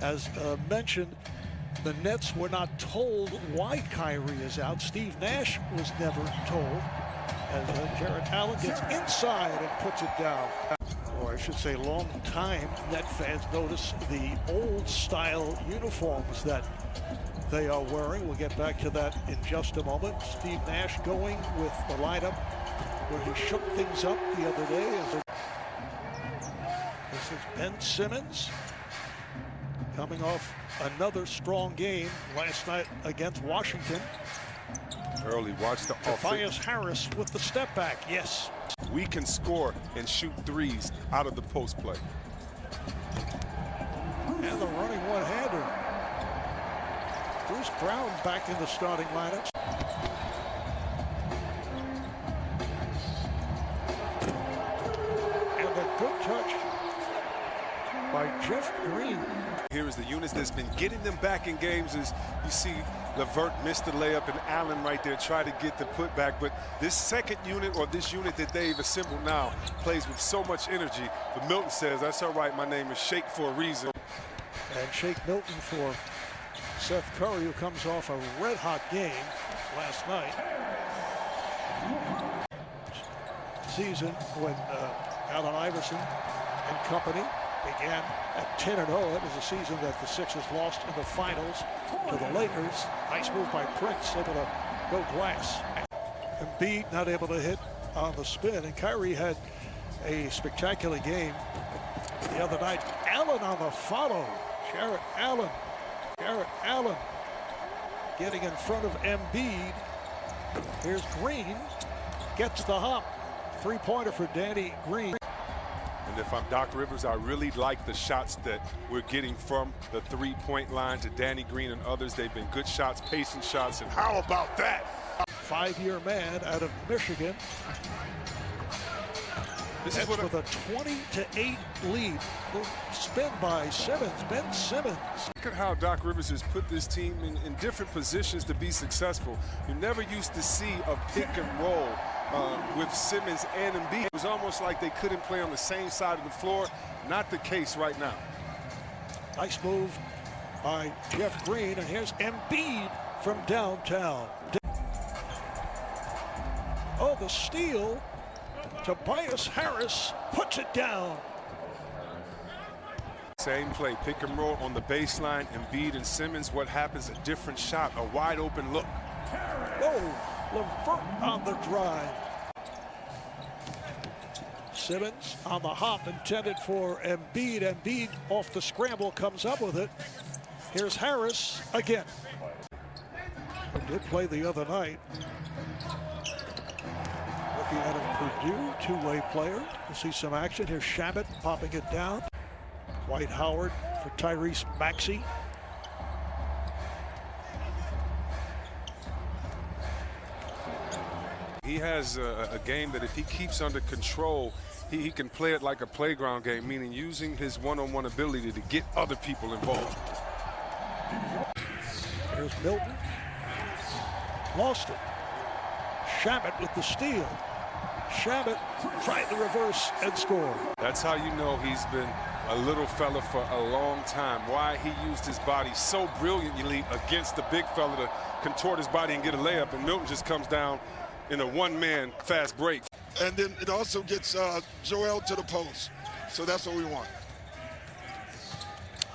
As mentioned, the Nets were not told why Kyrie is out. Steve Nash was never told. As Jarrett Allen gets inside and puts it down. Or I should say, long-time Net fans notice the old-style uniforms that they are wearing. We'll get back to that in just a moment. Steve Nash going with the lineup where he shook things up the other day. This is Ben Simmons coming off another strong game last night against Washington. Early, watch the Tobias Harris with the step back, yes. We can score and shoot threes out of the post play. And the running one-hander. Bruce Brown back in the starting lineup. And a good touch by Jeff Green. Here is the unit that's been getting them back in games. Is you see Levert missed the layup and Allen right there try to get the putback. But this second unit, or this unit that they've assembled now, plays with so much energy. But Milton says, that's all right, my name is Shake for a reason. And Shake Milton for Seth Curry, who comes off a red-hot game last night. Season when Allen Iverson and company began at 10-0. It was a season that the Sixers lost in the finals to the Lakers. Nice move by Prince, able to go glass. Embiid not able to hit on the spin, and Kyrie had a spectacular game the other night. Allen on the follow. Jarrett Allen getting in front of Embiid. Here's Green, gets the hop. Three-pointer for Danny Green. And if I'm Doc Rivers, I really like the shots that we're getting from the three-point line to Danny Green and others. They've been good shots, pacing shots, and how about that? Five-year man out of Michigan. This is with a 20-8 lead. Spin by Simmons, Ben Simmons. Look at how Doc Rivers has put this team in different positions to be successful. You never used to see a pick and roll with Simmons and Embiid. It was almost like they couldn't play on the same side of the floor. Not the case right now. Nice move by Jeff Green, and here's Embiid from downtown. Oh, the steal. Tobias Harris puts it down. Same play, pick and roll on the baseline. Embiid and Simmons, what happens? A different shot, a wide open look. Oh, Levert on the drive. Simmons on the hop, intended for Embiid. Embiid off the scramble, comes up with it. Here's Harris again. He did play the other night. Looking at a Purdue two-way player. We'll see some action. Here's Shabbat popping it down. Dwight Howard for Tyrese Maxey. He has a game that if he keeps under control, he can play it like a playground game, meaning using his one-on-one ability to get other people involved. Here's Milton. Lost it. Shabbat with the steal. Shabbat tried to reverse and score. That's how you know he's been a little fella for a long time. Why he used his body so brilliantly against the big fella to contort his body and get a layup, and Milton just comes down in a one-man fast break. And then it also gets Joel to the post. So that's what we want.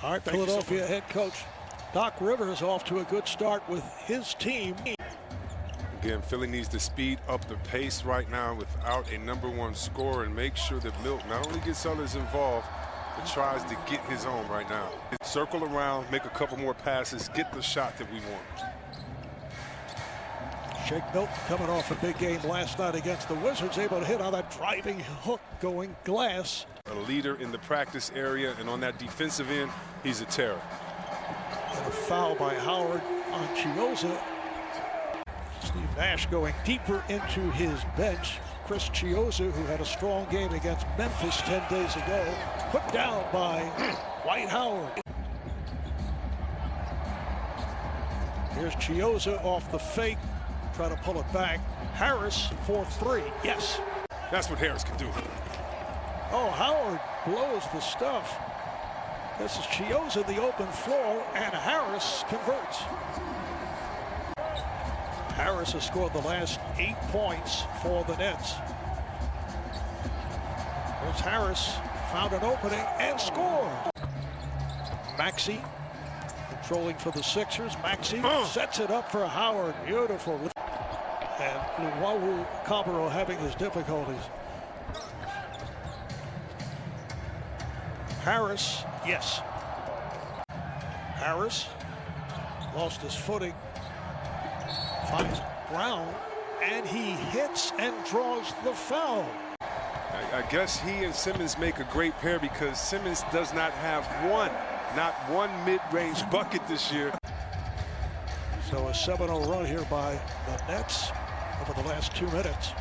All right, Philadelphia head coach Doc Rivers off to a good start with his team. Again, Philly needs to speed up the pace right now without a #1 scorer and make sure that Milton not only gets others involved, but tries to get his own right now. Circle around, make a couple more passes, get the shot that we want. Shake Milton coming off a big game last night against the Wizards, able to hit on that driving hook going glass. A leader in the practice area, and on that defensive end, he's a terror. And a foul by Howard on Chiozza. Steve Nash going deeper into his bench. Chris Chiozza, who had a strong game against Memphis 10 days ago, put down by Dwight Howard. Here's Chiozza off the fake, try to pull it back. Harris for three, yes. That's what Harris can do. Oh, Howard blows the stuff This is Chio's in the open floor, and Harris converts. Harris has scored the last 8 points for the Nets. There's Harris, found an opening and scored. Maxey controlling for the Sixers. Maxey sets it up for Howard. Beautiful. And Luwawu Cabarro having his difficulties. Harris, yes. Harris lost his footing. Finds Brown, and he hits and draws the foul. I guess he and Simmons make a great pair because Simmons does not have not one mid-range bucket this year. So a 7-0 run here by the Nets over the last 2 minutes.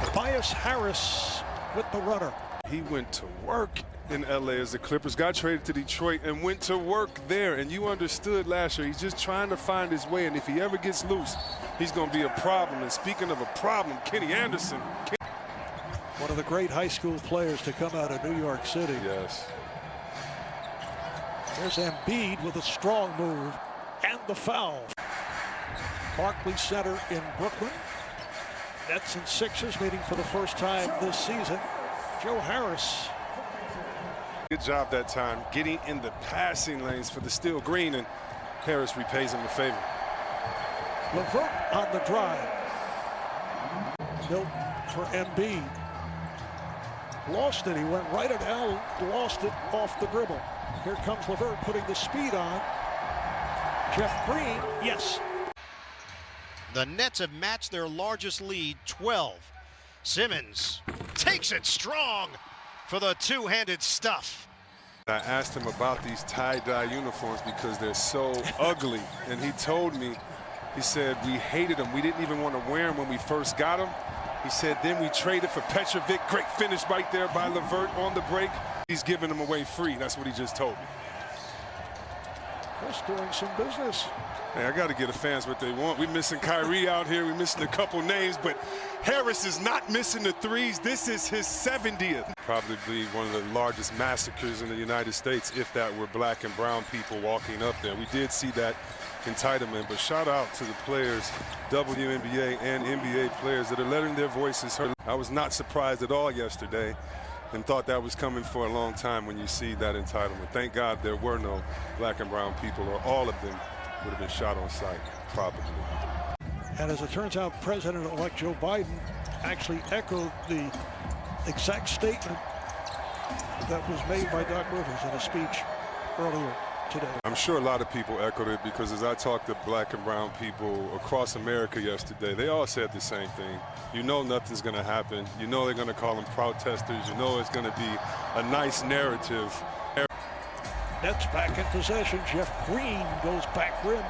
Tobias Harris with the runner. He went to work in LA as the Clippers got traded to Detroit and went to work there. And you understood last year, he's just trying to find his way. And if he ever gets loose, he's going to be a problem. And speaking of a problem, Kenny Anderson. One of the great high school players to come out of New York City. Yes. There's Embiid with a strong move and the foul. Barclays Center in Brooklyn. Nets and Sixers meeting for the first time this season. Joe Harris. Good job that time getting in the passing lanes for the steal. Green, and Harris repays him a favor. LeVert on the drive. Milton for Embiid. Lost it. He went right at Allen. Lost it off the dribble. Here comes LeVert putting the speed on. Jeff Green, yes. The Nets have matched their largest lead, 12. Simmons takes it strong for the two-handed stuff. I asked him about these tie-dye uniforms because they're so ugly, and he told me, he said, we hated them. We didn't even want to wear them when we first got them. He said, then we traded for Petrovic. Great finish right there by LeVert on the break. He's giving them away free. That's what he just told me. Just doing some business. Hey, I got to give the fans what they want. We're missing Kyrie out here. We're missing a couple names, but Harris is not missing the threes. This is his 70th. Probably one of the largest massacres in the United States if that were black and brown people walking up there. We did see that entitlement, but shout out to the players, WNBA and NBA players that are letting their voices heard. I was not surprised at all yesterday and thought that was coming for a long time when you see that entitlement. Thank God there were no black and brown people, or all of them would have been shot on sight, probably. And as it turns out, President-elect Joe Biden actually echoed the exact statement that was made by Doc Rivers in a speech earlier today. I'm sure a lot of people echoed it because as I talked to black and brown people across America yesterday, they all said the same thing. You know nothing's going to happen. You know they're going to call them protesters. You know it's going to be a nice narrative. Nets back in possession. Jeff Green goes back rim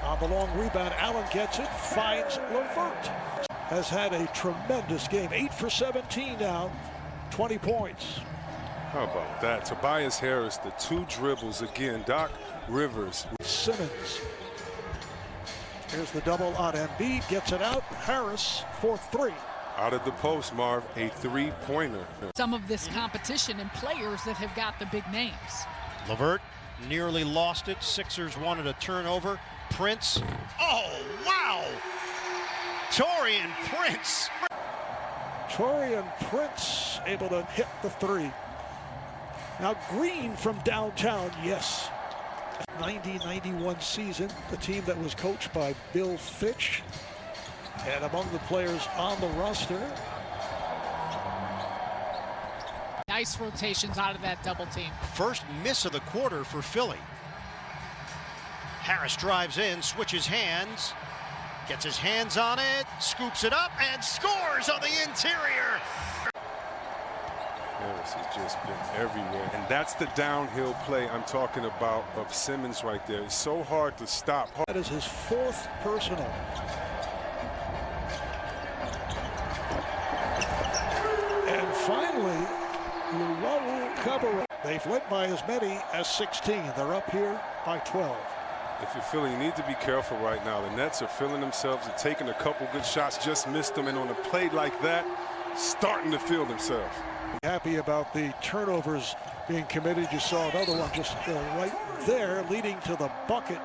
on the long rebound. Allen gets it, finds LeVert. Has had a tremendous game. 8 for 17 now, 20 points. How about that? Tobias Harris, the 2 dribbles again. Doc Rivers. Simmons. Here's the double on Embiid. Gets it out. Harris for 3. Out of the post, Marv, a 3-pointer. Some of this competition and players that have got the big names. LeVert nearly lost it. Sixers wanted a turnover. Prince. Oh, wow! Taurean Prince. Taurean Prince able to hit the 3. Now Green from downtown, yes. 90-91 season, the team that was coached by Bill Fitch. And among the players on the roster. Nice rotations out of that double team. First miss of the quarter for Philly. Harris drives in, switches hands, gets his hands on it, scoops it up, and scores on the interior. Harris has just been everywhere, and that's the downhill play I'm talking about of Simmons right there. It's so hard to stop. That is his 4th personal. And finally, Luwawu Cabarro. They've led by as many as 16. They're up here by 12. If you're Philly, you need to be careful right now. The Nets are feeling themselves and taking a couple good shots, just missed them, and on a play like that, starting to feel themselves. Happy about the turnovers being committed. You saw another one just right there, leading to the bucket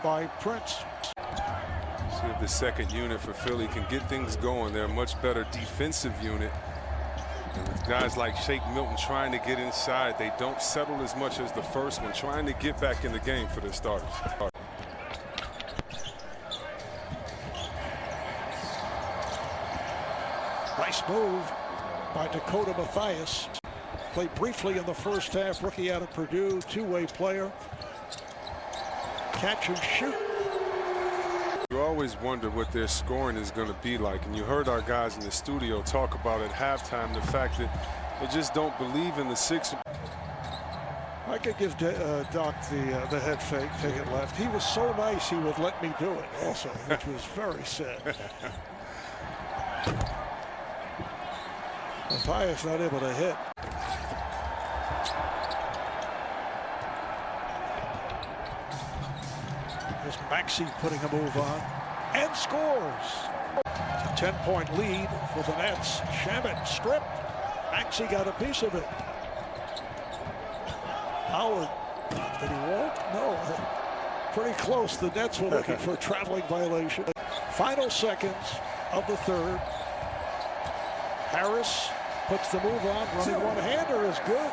by Prince. See if the second unit for Philly can get things going. They're a much better defensive unit. And with guys like Shake Milton trying to get inside, they don't settle as much as the first one, trying to get back in the game for the starters. Nice move by Dakota Mathias. Played briefly in the first half. Rookie out of Purdue, two-way player. Catch and shoot. You always wonder what their scoring is going to be like. And you heard our guys in the studio talk about at halftime the fact that they just don't believe in the Sixers. I could give Doc the head fake, take it left. He was so nice he would let me do it also, which was very sad. Mathias not able to hit. Here's Maxey putting a move on and scores. It's a 10-point lead for the Nets. Shamet stripped. Maxey got a piece of it. Howard, did he walk? No. Pretty close. The Nets were looking for a traveling violation. Final seconds of the third. Harris puts the move on. Running one-hander is good.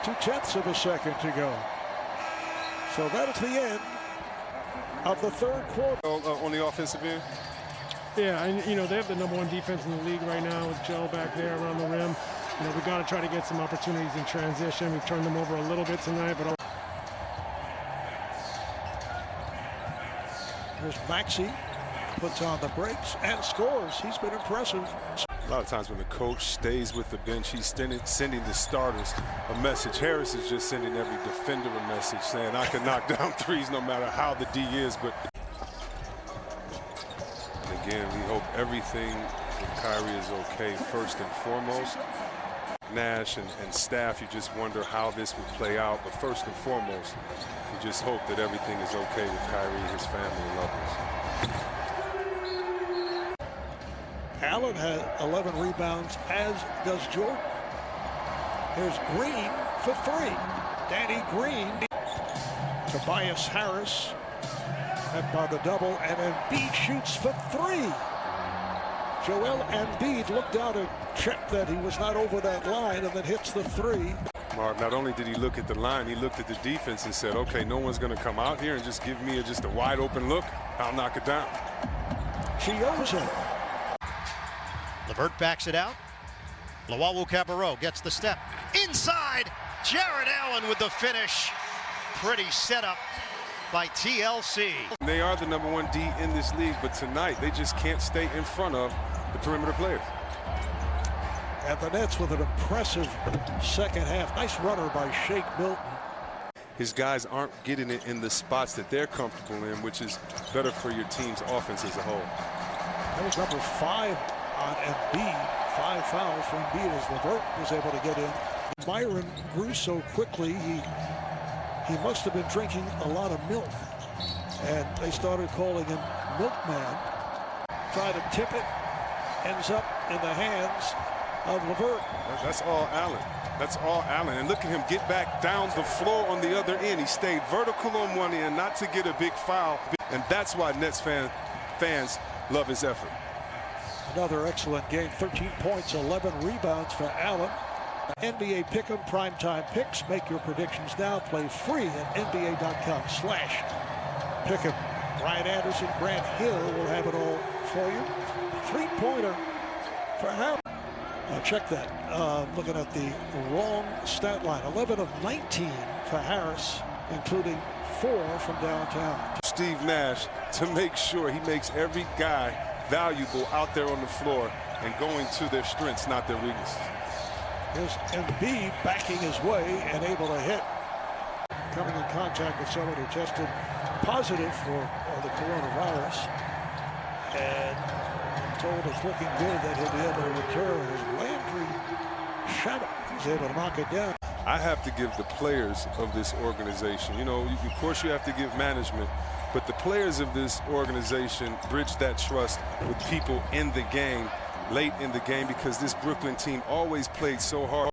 0.2 of a second to go. So that is the end of the third quarter. On the offensive end? Yeah, and you know, they have the #1 defense in the league right now with Joe back there around the rim. You know, we got to try to get some opportunities in transition. We've turned them over a little bit tonight, but here's Maxey, puts on the brakes and scores. He's been impressive. A lot of times when the coach stays with the bench, he's sending the starters a message. Harris is just sending every defender a message saying, I can knock down threes no matter how the D is. But and again, we hope everything with Kyrie is okay first and foremost. Nash and staff, you just wonder how this would play out. But first and foremost, we just hope that everything is okay with Kyrie, his family, and loved ones. Allen has 11 rebounds, as does Jordan. Here's Green for three. Danny Green. Tobias Harris met by the double, and Embiid shoots for three. Joel Embiid looked out and checked that he was not over that line, and then hits the three. Mark, not only did he look at the line, he looked at the defense and said, okay, no one's going to come out here and just give me just a wide open look. I'll knock it down. She owes him. LeVert backs it out. Luwawu-Cabarrot gets the step. Inside, Jared Allen with the finish. Pretty setup by TLC. They are the #1 D in this league, but tonight they just can't stay in front of the perimeter players. And the Nets with an impressive second half. Nice runner by Shake Milton. His guys aren't getting it in the spots that they're comfortable in, which is better for your team's offense as a whole. That was number 5 on Embiid. 5 fouls for Embiid as LeVert was able to get in. Myron grew so quickly, he must have been drinking a lot of milk. And they started calling him Milkman. Try to tip it. Ends up in the hands of LeVert. That's all Allen. That's all Allen. And look at him get back down the floor on the other end. He stayed vertical on one end, not to get a big foul. And that's why Nets fans love his effort. Another excellent game. 13 points, 11 rebounds for Allen. NBA Pick'em Primetime Picks. Make your predictions now. Play free at NBA.com/Pick'em. Brian Anderson, Grant Hill will have it all for you. Three-pointer for Harris. Check that. Looking at the wrong stat line. 11 of 19 for Harris, including 4 from downtown. Steve Nash to make sure he makes every guy valuable out there on the floor and going to their strengths, not their weaknesses. Here's Embiid backing his way and able to hit. Coming in contact with someone who tested positive for the coronavirus. And told it's looking good that he'll be able to return. As Landry Shamet is able to knock it down. I have to give the players of this organization, you know, of course you have to give management, but the players of this organization bridge that trust with people in the game, late in the game, because this Brooklyn team always played so hard.